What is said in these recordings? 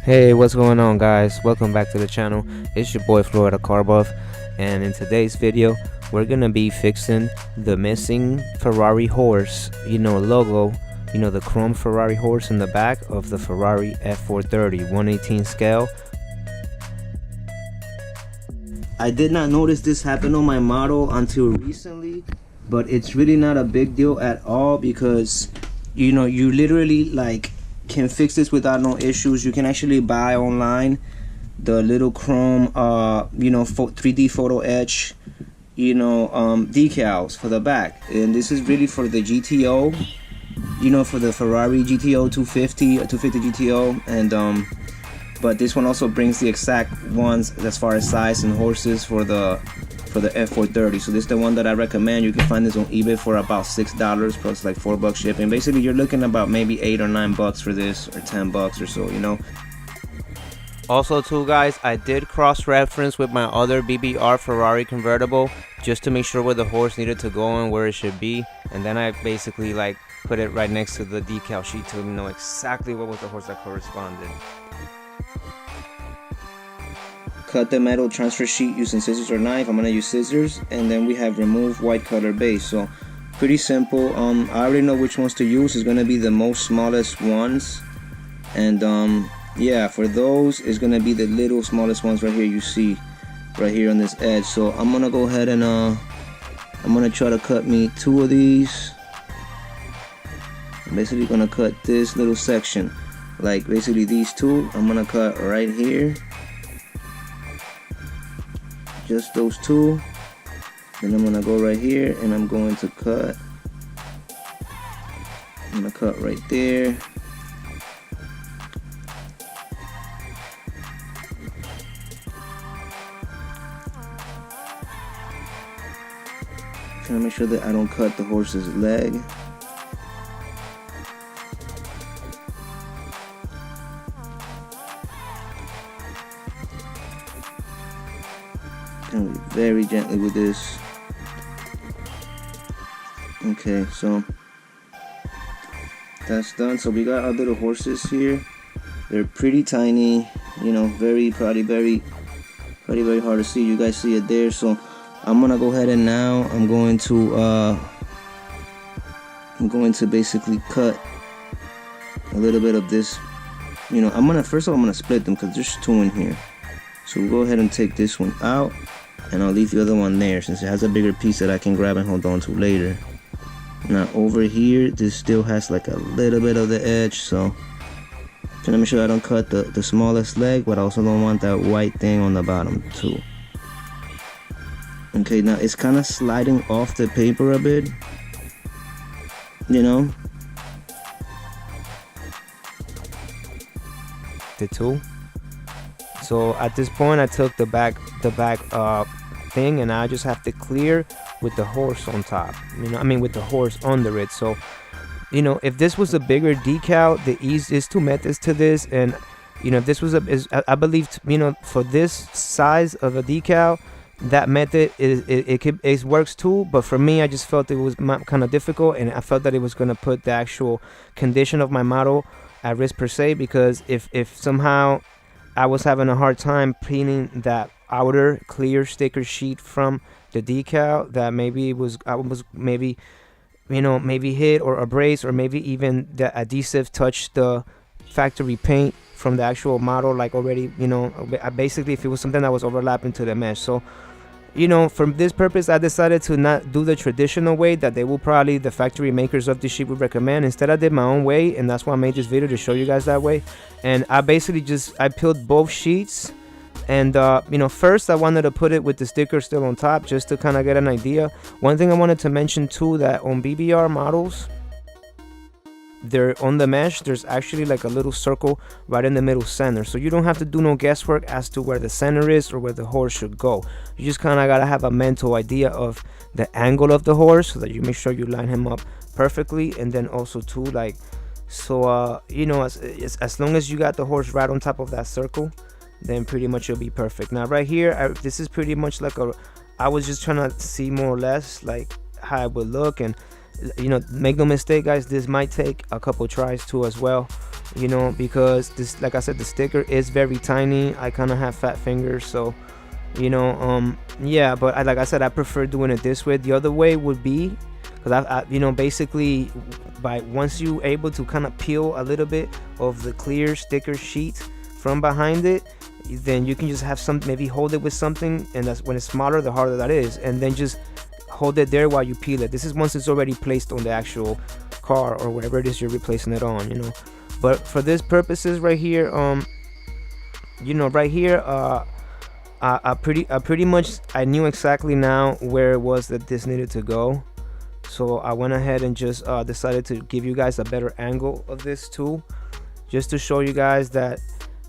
Hey, what's going on, guys? Welcome back to the channel. It's your boy Florida Car Buff, and in today's video we're gonna be fixing the missing Ferrari horse, logo, the chrome Ferrari horse in the back of the Ferrari F430 118 scale. I did not notice this happen on my model until recently, but it's really not a big deal at all because you literally can fix this without no issues. You can actually buy online the little chrome 3D photo etch decals for the back, and this is really for the GTO, for the Ferrari GTO 250 GTO, and but this one also brings the exact ones as far as size and horses for the F430. So this is the one that I recommend. You can find this on eBay for about $6 plus like $4 shipping. Basically you're looking about maybe $8 or $9 for this, or $10 or so, Also too, guys, I did cross-reference with my other BBR Ferrari convertible just to make sure where the horse needed to go and where it should be, and then I basically put it right next to the decal sheet to know exactly what was the horse that corresponded. Cut the metal transfer sheet using scissors or knife. I'm gonna use scissors, and then we have remove white color base. So pretty simple. I already know which ones to use. It's gonna be the most smallest ones, and yeah, for those it's gonna be the little smallest ones right here. You see right here on this edge. So I'm gonna go ahead and I'm gonna try to cut me 2 of these. I'm basically gonna cut this little section, like basically these 2. I'm gonna cut right here, just those 2. Then I'm gonna go right here and I'm going to cut. I'm gonna cut right there. Trying to make sure that I don't cut the horse's leg. Very gently with this. Okay, so that's done. So we got our little horses here. They're pretty tiny, very very hard to see. You guys see it there. So I'm gonna go ahead and now I'm going to basically cut a little bit of this. First of all I'm gonna split them because there's 2 in here. So we'll go ahead and take this one out, and I'll leave the other one there since it has a bigger piece that I can grab and hold on to later. Now over here, this still has like a little bit of the edge, so trying to make sure I don't cut the smallest leg, but I also don't want that white thing on the bottom too. Okay, now it's kind of sliding off the paper a bit, The tool. So at this point I took the back thing, and I just have to clear with the horse on top, with the horse under it. So if this was a bigger decal, the ease is 2 methods to this, and if this was I believe for this size of a decal, that method it works too. But for me, I just felt it was kind of difficult, and I felt that it was going to put the actual condition of my model at risk per se, because if somehow I was having a hard time painting that outer clear sticker sheet from the decal, that maybe maybe hit or abrased, or maybe even the adhesive touched the factory paint from the actual model, already, basically if it was something that was overlapping to the mesh. So for this purpose I decided to not do the traditional way that the factory makers of this sheet would recommend. Instead I did my own way, and that's why I made this video, to show you guys that way. And I basically I peeled both sheets, and first I wanted to put it with the sticker still on top, just to kind of get an idea. One thing I wanted to mention too, that on BBR models, they're on the mesh, there's actually like a little circle right in the middle center, so you don't have to do no guesswork as to where the center is or where the horse should go. You just kind of gotta have a mental idea of the angle of the horse, so that you make sure you line him up perfectly. And then also too, as long as you got the horse right on top of that circle, then pretty much you'll be perfect. Now right here, this is pretty much I was just trying to see more or less how it would look, and make no mistake, guys, this might take a couple tries too as well. you know, because this, like I said, the sticker is very tiny. I kind of have fat fingers, so you know, yeah. But like I said, I prefer doing it this way. The other way would be, because I you know, basically by once you able to kind of peel a little bit of the clear sticker sheet from behind it, then you can just have some, maybe hold it with something, and that's when it's smaller, the harder that is, and then just hold it there while you peel it. This is once it's already placed on the actual car or wherever it is you're replacing it on, you know. But for this purposes right here, you know, right here, I pretty much, I knew exactly now where it was that this needed to go. So I went ahead and just decided to give you guys a better angle of this too, just to show you guys that,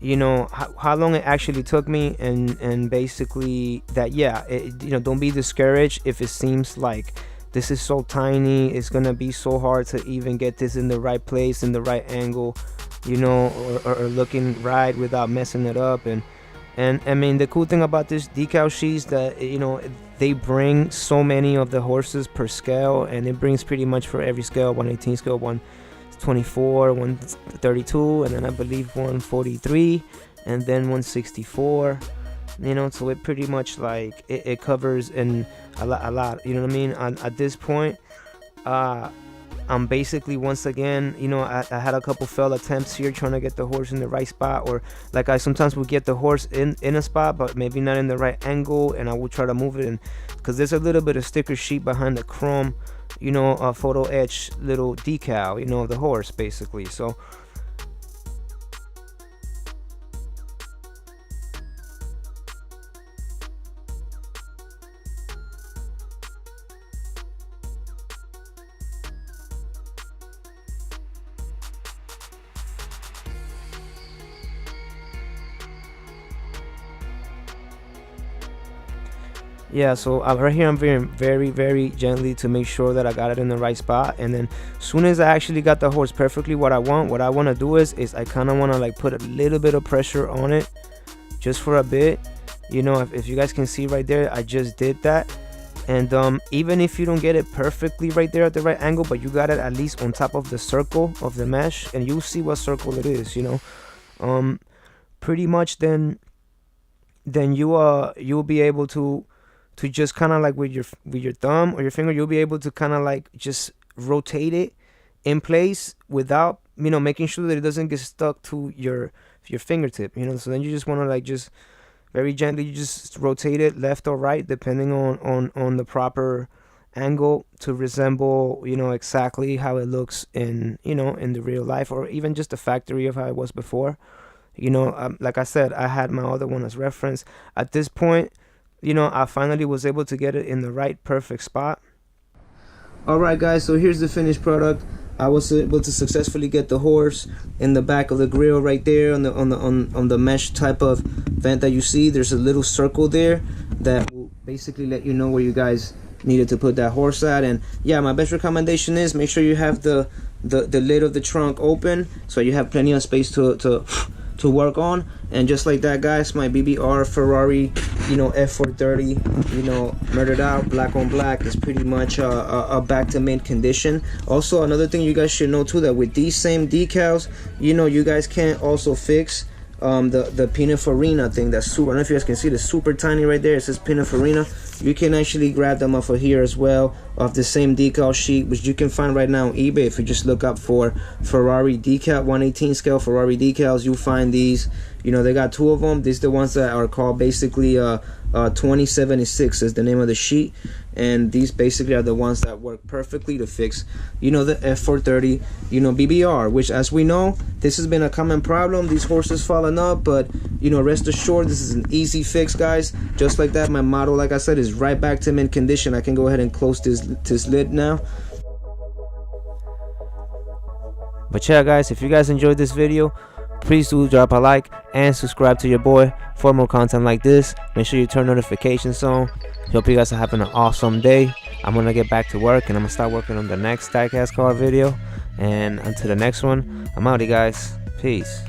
you know, how long it actually took me, and basically that, yeah, you know, don't be discouraged if it seems like this is so tiny, it's gonna be so hard to even get this in the right place, in the right angle, you know, or looking right without messing it up. And I mean, the cool thing about this decal sheets that, you know, they bring so many of the horses per scale, and it brings pretty much for every scale, 118 scale, 124, 132, and then I believe 143, and then 164, you know. So it pretty much like it covers in a lot, you know what I mean. At this point, I'm basically, once again, you know, I had a couple failed attempts here trying to get the horse in the right spot, or like I sometimes would get the horse in a spot but maybe not in the right angle, and I would try to move it in, because there's a little bit of sticker sheet behind the chrome, you know, a photo etch little decal, you know, of the horse basically. So yeah, so right here I'm very gently to make sure that I got it in the right spot. And then soon as I actually got the horse perfectly what I want to do is I kind of want to like put a little bit of pressure on it just for a bit, you know. If you guys can see right there, I just did that. And even if you don't get it perfectly right there at the right angle, but you got it at least on top of the circle of the mesh, and you'll see what circle it is, you know. Pretty much then you'll be able to just kind of like with your thumb or your finger, you'll be able to kind of like just rotate it in place without, you know, making sure that it doesn't get stuck to your fingertip, you know. So then you just want to like just very gently, you just rotate it left or right depending on the proper angle to resemble, you know, exactly how it looks in, you know, in the real life, or even just the factory of how it was before, you know. Like I said, I had my other one as reference. At this point, you know, I finally was able to get it in the right perfect spot. Alright guys, so here's the finished product. I was able to successfully get the horse in the back of the grill right there on the mesh type of vent that you see. There's a little circle there that will basically let you know where you guys needed to put that horse at. And yeah, my best recommendation is make sure you have the lid of the trunk open so you have plenty of space to work on. And just like that, guys, my BBR Ferrari, you know, F430, you know, murdered out, black on black, is pretty much a back to mint condition. Also, another thing you guys should know too, that with these same decals, you know, you guys can also fix the Pininfarina thing. That's super, I don't know if you guys can see, the super tiny right there, it says Pininfarina. You can actually grab them off of here as well, of the same decal sheet, which you can find right now on eBay. If you just look up for Ferrari decal, 118 scale Ferrari decals, you'll find these. You know, they got two of them. These are the ones that are called basically 2076 is the name of the sheet, and these basically are the ones that work perfectly to fix, you know, the F430, you know, BBR, which, as we know, this has been a common problem, these horses falling up. But you know, rest assured, this is an easy fix, guys. Just like that, my model, like I said, is right back to mint condition. I can go ahead and close this lid now. But yeah, guys, if you guys enjoyed this video, please do drop a like and subscribe to your boy for more content like this. Make sure you turn notifications on. Hope you guys are having an awesome day. I'm gonna get back to work, and I'm gonna start working on the next diecast car video. And until the next one, I'm out, guys. Peace.